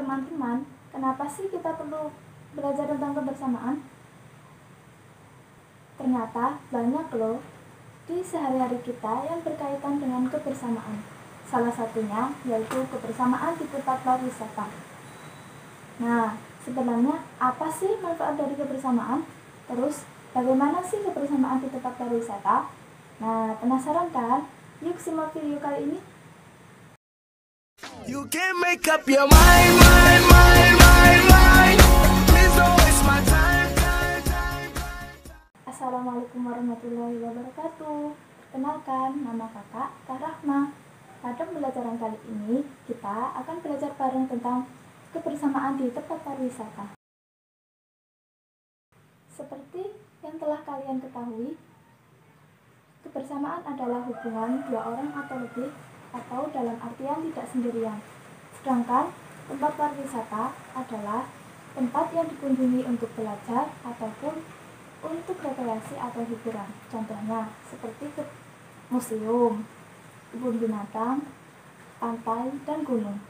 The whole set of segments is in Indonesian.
Teman-teman, kenapa sih kita perlu belajar tentang kebersamaan? Ternyata banyak loh di sehari-hari kita yang berkaitan dengan kebersamaan. Salah satunya yaitu kebersamaan di tempat pariwisata. Nah, sebenarnya apa sih manfaat dari kebersamaan? Terus, bagaimana sih kebersamaan di tempat pariwisata? Nah, penasaran kan? Yuk simak video kali ini. You can make up your mind. Please don't waste my time. Assalamualaikum warahmatullahi wabarakatuh. Perkenalkan, nama kakak Rahma. Pada pembelajaran kali ini, kita akan belajar bareng tentang kebersamaan di tempat pariwisata. Seperti yang telah kalian ketahui, kebersamaan adalah hubungan dua orang atau lebih, atau dalam artian tidak sendirian. Sedangkan tempat pariwisata adalah tempat yang dikunjungi untuk belajar ataupun untuk rekreasi atau hiburan. Contohnya seperti museum, kebun binatang, pantai, dan gunung.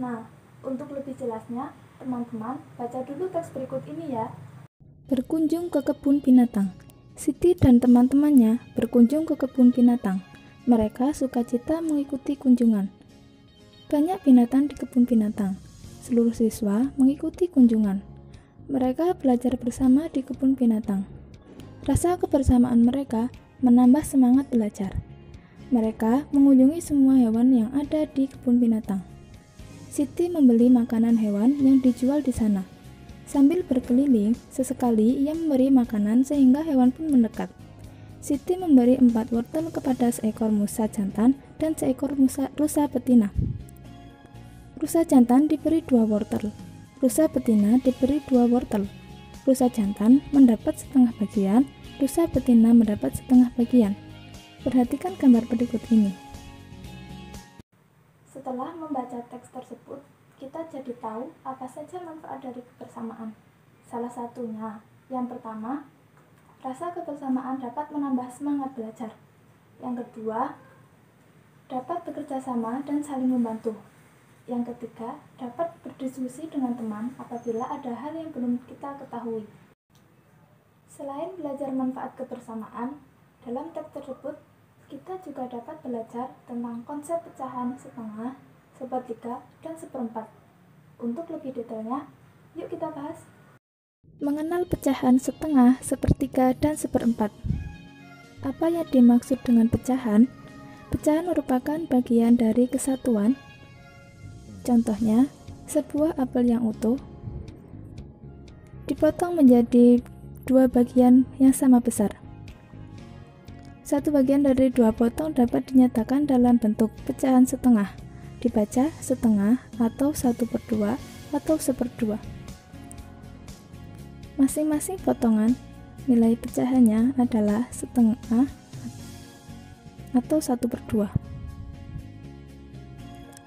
Nah, untuk lebih jelasnya, teman-teman baca dulu teks berikut ini ya. Berkunjung ke kebun binatang. Siti dan teman-temannya berkunjung ke kebun binatang. Mereka sukacita mengikuti kunjungan. Banyak binatang di kebun binatang. Seluruh siswa mengikuti kunjungan. Mereka belajar bersama di kebun binatang. Rasa kebersamaan mereka menambah semangat belajar. Mereka mengunjungi semua hewan yang ada di kebun binatang. Siti membeli makanan hewan yang dijual di sana. Sambil berkeliling, sesekali ia memberi makanan sehingga hewan pun mendekat. Siti memberi 4 wortel kepada seekor musa jantan dan seekor rusa betina. Rusa jantan diberi 2 wortel. Rusa betina diberi 2 wortel. Rusa jantan mendapat setengah bagian, rusa betina mendapat setengah bagian. Perhatikan gambar berikut ini. Setelah membaca teks tersebut, kita jadi tahu apa saja manfaat dari kebersamaan. Salah satunya, yang pertama, rasa kebersamaan dapat menambah semangat belajar. Yang kedua, dapat bekerja sama dan saling membantu. Yang ketiga, dapat berdiskusi dengan teman apabila ada hal yang belum kita ketahui. Selain belajar manfaat kebersamaan, dalam teks tersebut kita juga dapat belajar tentang konsep pecahan setengah, sepertiga, dan seperempat. Untuk lebih detailnya, yuk kita bahas. Mengenal pecahan setengah, sepertiga, dan seperempat. Apa yang dimaksud dengan pecahan? Pecahan merupakan bagian dari kesatuan. Contohnya, sebuah apel yang utuh dipotong menjadi 2 bagian yang sama besar. Satu bagian dari 2 potong dapat dinyatakan dalam bentuk pecahan setengah, dibaca setengah atau 1/2 atau 1/2. Masing-masing potongan nilai pecahannya adalah setengah atau 1/2.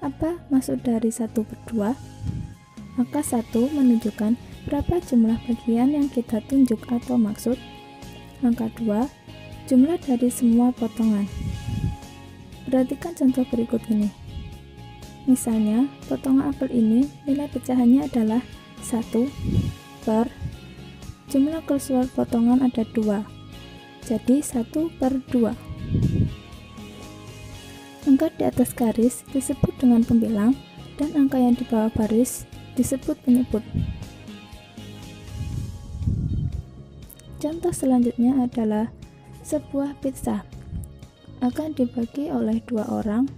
Apa maksud dari 1/2? Angka 1 menunjukkan berapa jumlah bagian yang kita tunjuk atau maksud. Angka 2, jumlah dari semua potongan. Perhatikan contoh berikut ini. Misalnya, potongan apel ini nilai pecahannya adalah 1 per jumlah keluar potongan ada 2, jadi 1/2. Angka di atas garis disebut dengan pembilang dan angka yang di bawah baris disebut penyebut. Contoh selanjutnya adalah sebuah pizza akan dibagi oleh 2 orang,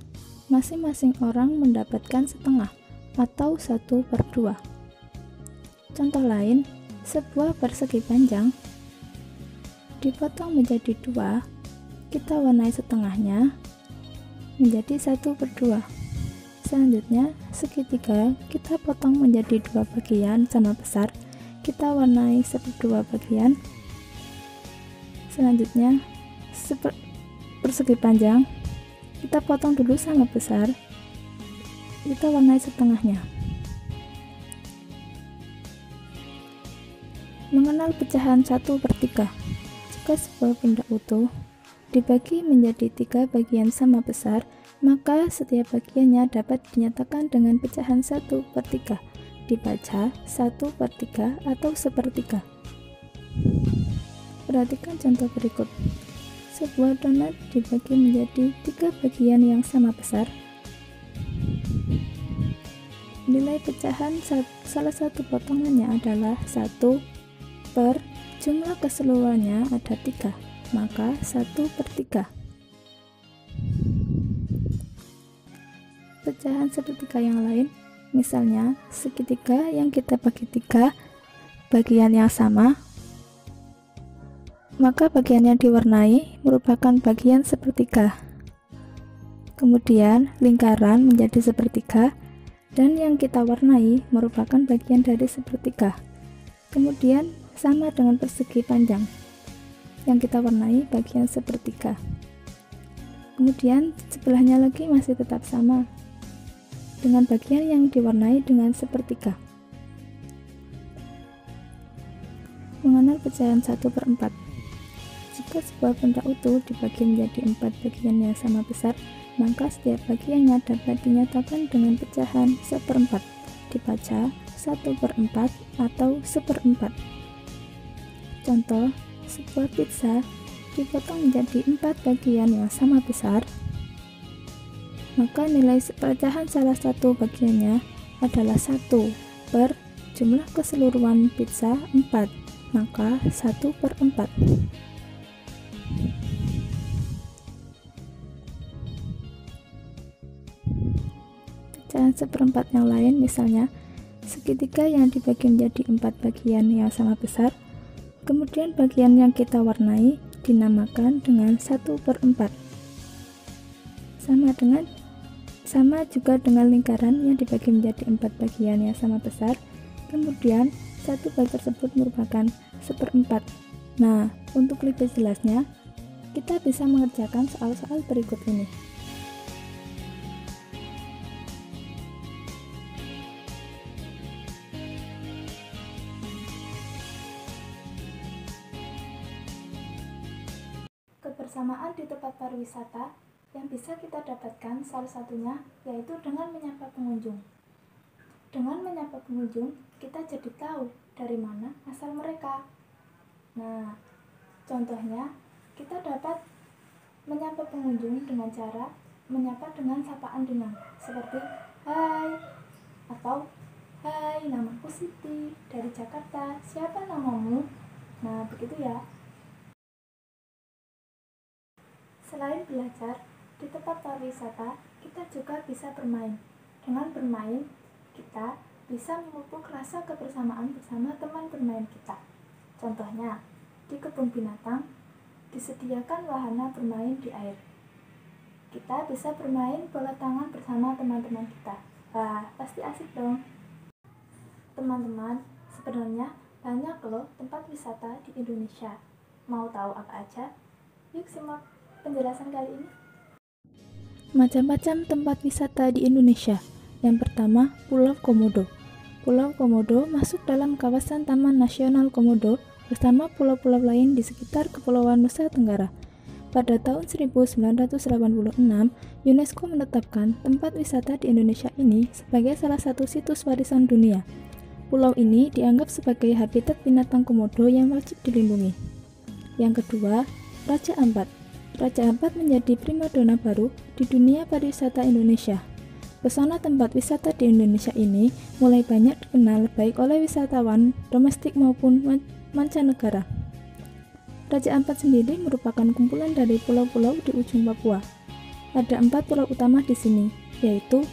masing-masing orang mendapatkan setengah atau 1/2. Contoh lain, sebuah persegi panjang dipotong menjadi 2, kita warnai setengahnya menjadi 1/2. Selanjutnya, segitiga kita potong menjadi 2 bagian sama besar, kita warnai 1/2 bagian. Selanjutnya, persegi panjang kita potong dulu sama besar, kita warnai setengahnya. Mengenal pecahan 1/3. Jika sebuah benda utuh dibagi menjadi 3 bagian sama besar, maka setiap bagiannya dapat dinyatakan dengan pecahan 1/3, dibaca 1/3 atau 1/3. Perhatikan contoh berikut. Sebuah donat dibagi menjadi 3 bagian yang sama besar. Nilai pecahan salah satu potongannya adalah 1 per jumlah keseluruhannya ada 3, maka 1/3. Pecahan sepertiga yang lain, misalnya segitiga yang kita bagi 3 bagian yang sama, maka bagian yang diwarnai merupakan bagian sepertiga. Kemudian lingkaran menjadi sepertiga dan yang kita warnai merupakan bagian dari sepertiga. Kemudian sama dengan persegi panjang, yang kita warnai bagian sepertiga. Kemudian sebelahnya lagi masih tetap sama dengan bagian yang diwarnai dengan sepertiga. Mengenal pecahan 1/4. Jika sebuah benda utuh dibagi menjadi 4 bagian yang sama besar, maka setiap bagiannya dapat dinyatakan dengan pecahan 1/4, dibaca 1/4 atau 1/4. Contoh, sebuah pizza dipotong menjadi 4 bagian yang sama besar, maka nilai pecahan salah satu bagiannya adalah 1 per jumlah keseluruhan pizza 4, maka 1/4. Pecahan 1/4 yang lain, misalnya segitiga yang dibagi menjadi 4 bagian yang sama besar, kemudian bagian yang kita warnai dinamakan dengan 1/4. Sama juga dengan lingkaran yang dibagi menjadi 4 bagian yang sama besar, kemudian satu bagian tersebut merupakan 1/4. Nah, untuk lebih jelasnya, kita bisa mengerjakan soal-soal berikut ini. Kebersamaan di tempat pariwisata yang bisa kita dapatkan salah satunya yaitu dengan menyapa pengunjung. Dengan menyapa pengunjung, kita jadi tahu dari mana asal mereka. Nah, contohnya kita dapat menyapa pengunjung dengan cara menyapa dengan sapaan ringan seperti hai atau hai, namaku Siti dari Jakarta, siapa namamu? Nah, begitu ya. Selain belajar, di tempat pariwisata kita juga bisa bermain. Dengan bermain, kita bisa memupuk rasa kebersamaan bersama teman bermain kita. Contohnya, di kebun binatang disediakan wahana bermain di air. Kita bisa bermain bola tangan bersama teman-teman kita. Wah, pasti asik dong. Teman-teman, sebenarnya banyak loh tempat wisata di Indonesia. Mau tahu apa aja? Yuk simak penjelasan kali ini. Macam-macam tempat wisata di Indonesia. Yang pertama, Pulau Komodo. Pulau Komodo masuk dalam kawasan Taman Nasional Komodo bersama pulau-pulau lain di sekitar Kepulauan Nusa Tenggara. Pada tahun 1986, UNESCO menetapkan tempat wisata di Indonesia ini sebagai salah satu situs warisan dunia. Pulau ini dianggap sebagai habitat binatang komodo yang wajib dilindungi. Yang kedua, Raja Ampat. Raja Ampat menjadi primadona baru di dunia pariwisata Indonesia. Pesona tempat wisata di Indonesia ini mulai banyak dikenal baik oleh wisatawan domestik maupun mancanegara. Raja Ampat sendiri merupakan kumpulan dari pulau-pulau di ujung Papua. Ada 4 pulau utama di sini, yaitu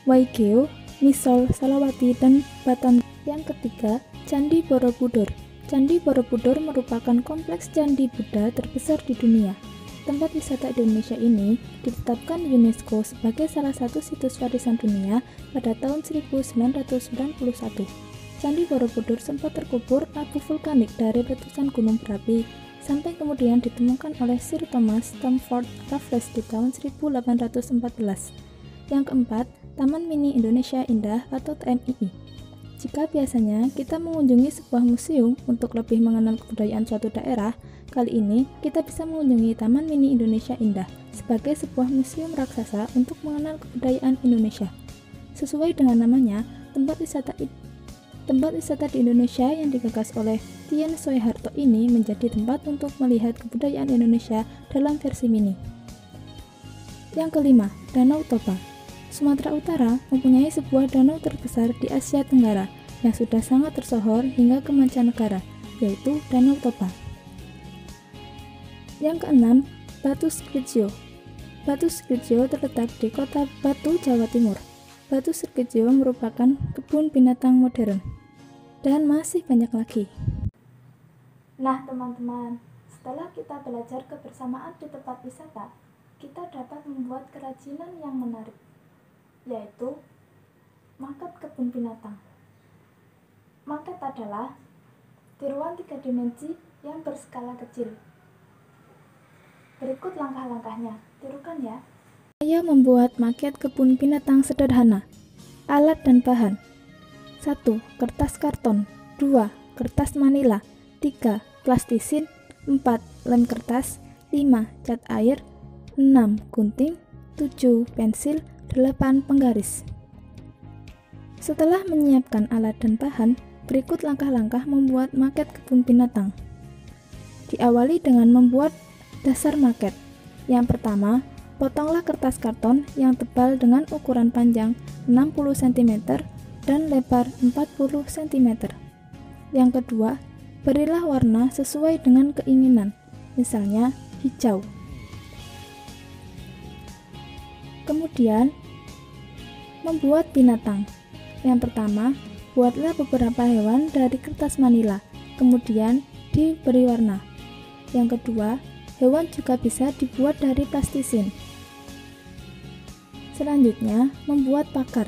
Waigeo, Misol, Salawati, dan Batan. Yang ketiga, Candi Borobudur. Candi Borobudur merupakan kompleks candi Buddha terbesar di dunia. Tempat wisata di Indonesia ini ditetapkan UNESCO sebagai salah satu situs warisan dunia pada tahun 1991. Candi Borobudur sempat terkubur abu vulkanik dari letusan gunung berapi, sampai kemudian ditemukan oleh Sir Thomas Stamford Raffles di tahun 1814. Yang keempat, Taman Mini Indonesia Indah atau TMII. Jika biasanya kita mengunjungi sebuah museum untuk lebih mengenal kebudayaan suatu daerah, kali ini kita bisa mengunjungi Taman Mini Indonesia Indah sebagai sebuah museum raksasa untuk mengenal kebudayaan Indonesia. Sesuai dengan namanya, tempat wisata di Indonesia yang digagas oleh Tien Soeharto ini menjadi tempat untuk melihat kebudayaan Indonesia dalam versi mini. Yang kelima, Danau Toba. Sumatera Utara mempunyai sebuah danau terbesar di Asia Tenggara yang sudah sangat tersohor hingga ke mancanegara, yaitu Danau Toba. Yang keenam, Batu Sirgejo. Batu Sirgejo terletak di kota Batu, Jawa Timur. Batu Sirgejo merupakan kebun binatang modern. Dan masih banyak lagi. Nah teman-teman, setelah kita belajar kebersamaan di tempat wisata, kita dapat membuat kerajinan yang menarik, yaitu maket kebun binatang. Maket adalah tiruan 3 dimensi yang berskala kecil. Berikut langkah-langkahnya, tirukan ya. Saya membuat maket kebun binatang sederhana. Alat dan bahan: 1. Kertas karton. 2. Kertas manila. 3. Plastisin. 4. Lem kertas. 5. Cat air. 6. Gunting. 7. Pensil. 8. Penggaris. Setelah menyiapkan alat dan bahan, berikut langkah-langkah membuat maket kebun binatang. Diawali dengan membuat dasar maket. Yang pertama, potonglah kertas karton yang tebal dengan ukuran panjang 60 cm dan lebar 40 cm. Yang kedua, berilah warna sesuai dengan keinginan, misalnya hijau. Kemudian, membuat binatang. Yang pertama, buatlah beberapa hewan dari kertas manila, kemudian diberi warna. Yang kedua, hewan juga bisa dibuat dari plastisin. Selanjutnya, membuat pagar.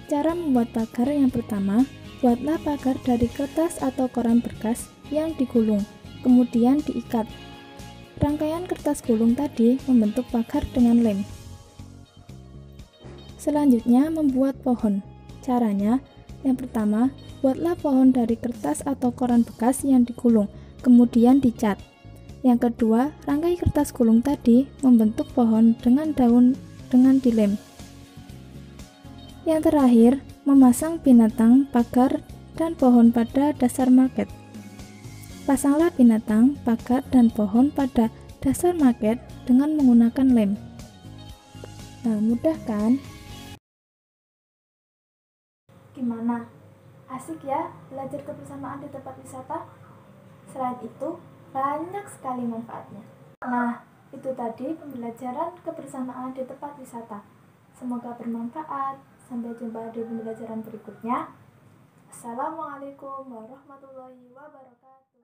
Cara membuat pagar yang pertama, buatlah pagar dari kertas atau koran bekas yang digulung, kemudian diikat. Rangkaian kertas gulung tadi membentuk pagar dengan lem. Selanjutnya, membuat pohon. Caranya, yang pertama, buatlah pohon dari kertas atau koran bekas yang digulung, kemudian dicat. Yang kedua, rangkai kertas gulung tadi membentuk pohon dengan daun dengan dilem. Yang terakhir, memasang binatang, pagar, dan pohon pada dasar maket. Pasanglah binatang, pagar, dan pohon pada dasar maket dengan menggunakan lem. Nah, mudah kan? Gimana? Asik ya belajar kebersamaan di tempat wisata? Selain itu, banyak sekali manfaatnya. Nah, itu tadi pembelajaran kebersamaan di tempat wisata. Semoga bermanfaat. Sampai jumpa di pembelajaran berikutnya. Assalamualaikum warahmatullahi wabarakatuh.